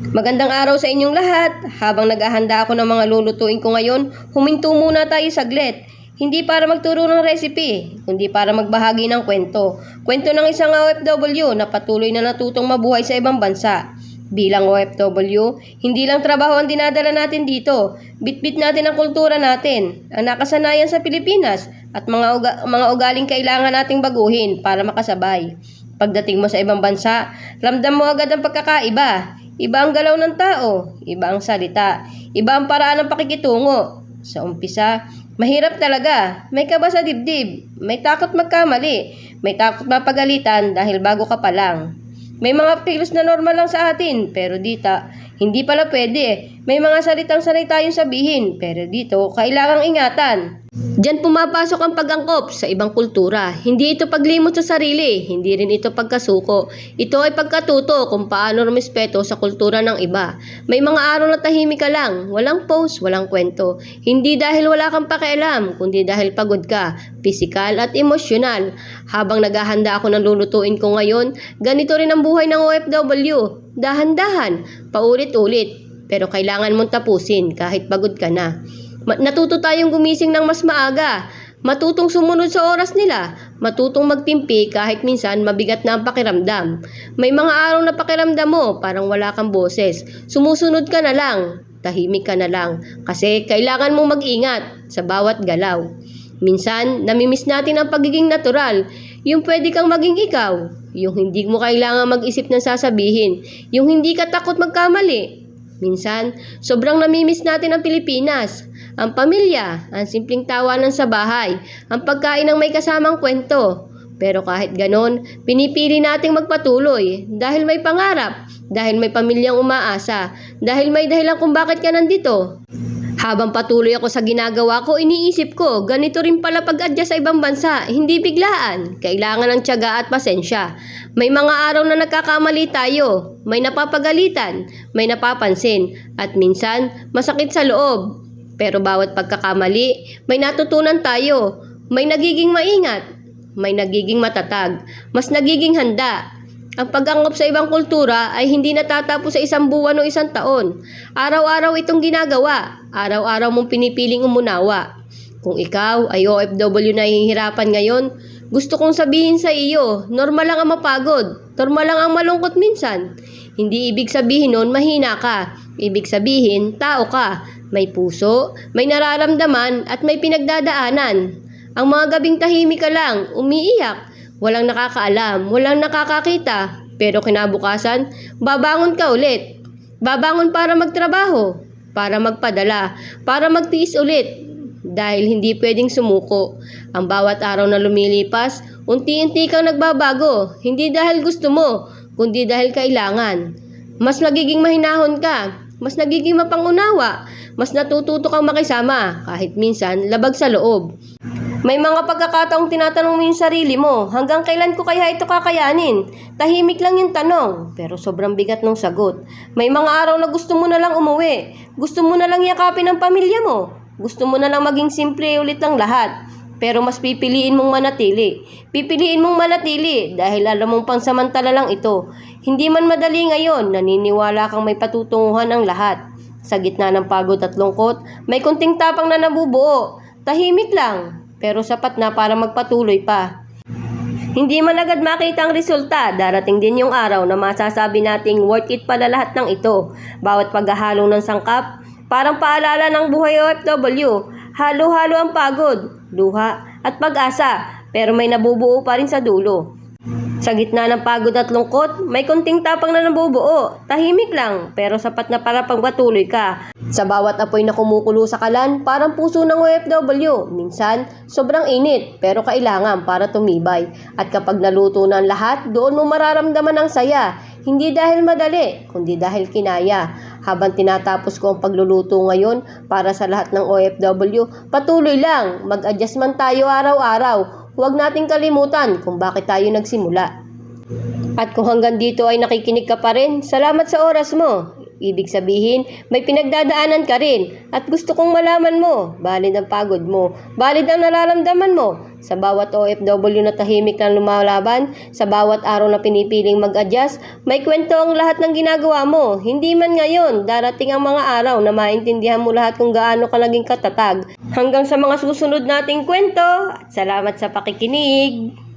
Magandang araw sa inyong lahat. Habang naghahanda ako ng mga lulutuin ko ngayon, huminto muna tayo saglit. Hindi para magturo ng recipe, kundi para magbahagi ng kwento. Kwento ng isang OFW na patuloy na natutong mabuhay sa ibang bansa. Bilang OFW, hindi lang trabaho ang dinadala natin dito. Bitbit natin ang kultura natin, ang nakasanayan sa Pilipinas, at mga ugaling kailangan nating baguhin para makasabay. Pagdating mo sa ibang bansa, ramdam mo agad ang pagkakaiba. Iba ang galaw ng tao, iba ang salita, iba ang paraan ng pakikitungo. Sa umpisa, mahirap talaga. May kaba sa dibdib, may takot magkamali, may takot mapagalitan dahil bago ka pa lang. May mga kilos na normal lang sa atin, pero hindi pala pwede. May mga salitang sanay tayong sabihin, pero dito kailangang ingatan. Diyan pumapasok ang pag-angkop sa ibang kultura. Hindi ito paglimot sa sarili, hindi rin ito pagkasuko. Ito ay pagkatuto kung paano rumispeto sa kultura ng iba. May mga araw na tahimik ka lang, walang post, walang kwento. Hindi dahil wala kang pakialam, kundi dahil pagod ka, pisikal at emosyonal. Habang naghahanda ako ng lulutuin ko ngayon, ganito rin ang buhay ng OFW. Dahan-dahan, paulit-ulit, pero kailangan mong tapusin kahit pagod ka na. Natuto tayong gumising ng mas maaga, matutong sumunod sa oras nila, matutong magtimpi kahit minsan mabigat na ang pakiramdam. May mga araw na pakiramdam mo parang wala kang boses, sumusunod ka na lang, tahimik ka na lang, kasi kailangan mong mag-ingat sa bawat galaw. Minsan, namimiss natin ang pagiging natural, yung pwede kang maging ikaw, yung hindi mo kailangan mag-isip ng sasabihin, yung hindi ka takot magkamali. Minsan, sobrang namimiss natin ang Pilipinas, ang pamilya, ang simpleng tawanan sa bahay, ang pagkain ng may kasamang kwento. Pero kahit ganon, pinipili nating magpatuloy dahil may pangarap, dahil may pamilyang umaasa, dahil may dahilan kung bakit ka nandito. Habang patuloy ako sa ginagawa ko, iniisip ko, ganito rin pala pag-adjust sa ibang bansa, hindi biglaan, kailangan ng tiyaga at pasensya. May mga araw na nagkakamali tayo, may napapagalitan, may napapansin, at minsan masakit sa loob. Pero bawat pagkakamali, may natutunan tayo, may nagiging maingat, may nagiging matatag, mas nagiging handa. Ang pag-angkop sa ibang kultura ay hindi natatapos sa isang buwan o isang taon. Araw-araw itong ginagawa, araw-araw mong pinipiling umunawa. Kung ikaw ay OFW na hihirapan ngayon, gusto kong sabihin sa iyo, normal lang ang mapagod, normal lang ang malungkot minsan. Hindi ibig sabihin nun mahina ka, ibig sabihin tao ka. May puso, may nararamdaman at may pinagdadaanan. Ang mga gabing tahimik ka lang, umiiyak, walang nakakaalam, walang nakakakita. Pero kinabukasan, babangon ka ulit. Babangon para magtrabaho, para magpadala, para magtiis ulit. Dahil hindi pwedeng sumuko. Ang bawat araw na lumilipas, unti-unti kang nagbabago. Hindi dahil gusto mo, kundi dahil kailangan. Mas nagiging mahinahon ka, mas nagiging mapangunawa, mas natututo kang makisama kahit minsan labag sa loob. May mga pagkakataong tinatanong mo yung sarili mo, hanggang kailan ko kaya ito kakayanin? Tahimik lang yung tanong, pero sobrang bigat ng sagot. May mga araw na gusto mo na lang umuwi, gusto mo na lang yakapin ang pamilya mo, gusto mo na lang maging simple ulit ng lahat. Pero mas pipiliin mong manatili. Pipiliin mong manatili dahil alam mong pansamantala lang ito. Hindi man madali ngayon, naniniwala kang may patutunguhan ang lahat. Sa gitna ng pagod at lungkot, may kunting tapang na nabubuo. Tahimik lang, pero sapat na para magpatuloy pa. Hindi man agad makita ang resulta, darating din yung araw na masasabi nating worth it pala lahat ng ito. Bawat paghahalo ng sangkap, parang paalala ng buhay OFW. Halo-halo ang pagod, luha at pag-asa, pero may nabubuo pa rin sa dulo. Sa gitna ng pagod at lungkot, may kunting tapang na nabubuo. Tahimik lang, pero sapat na para pagpatuloy ka. Sa bawat apoy na kumukulo sa kalan, parang puso ng OFW. Minsan, sobrang init, pero kailangan para tumibay. At kapag naluto na ang lahat, doon mo mararamdaman ang saya. Hindi dahil madali, kundi dahil kinaya. Habang tinatapos ko ang pagluluto ngayon para sa lahat ng OFW, patuloy lang, mag-adjust man tayo araw-araw. Huwag nating kalimutan kung bakit tayo nagsimula. At kung hanggang dito ay nakikinig ka pa rin, salamat sa oras mo. Ibig sabihin, may pinagdadaanan ka rin at gusto kong malaman mo. Valid ang pagod mo. Valid ang nararamdaman mo. Sa bawat OFW na tahimik lang lumalaban, sa bawat araw na pinipiling mag-adjust, may kwento ang lahat ng ginagawa mo. Hindi man ngayon, darating ang mga araw na maintindihan mo lahat kung gaano ka naging katatag. Hanggang sa mga susunod nating kwento, at salamat sa pakikinig.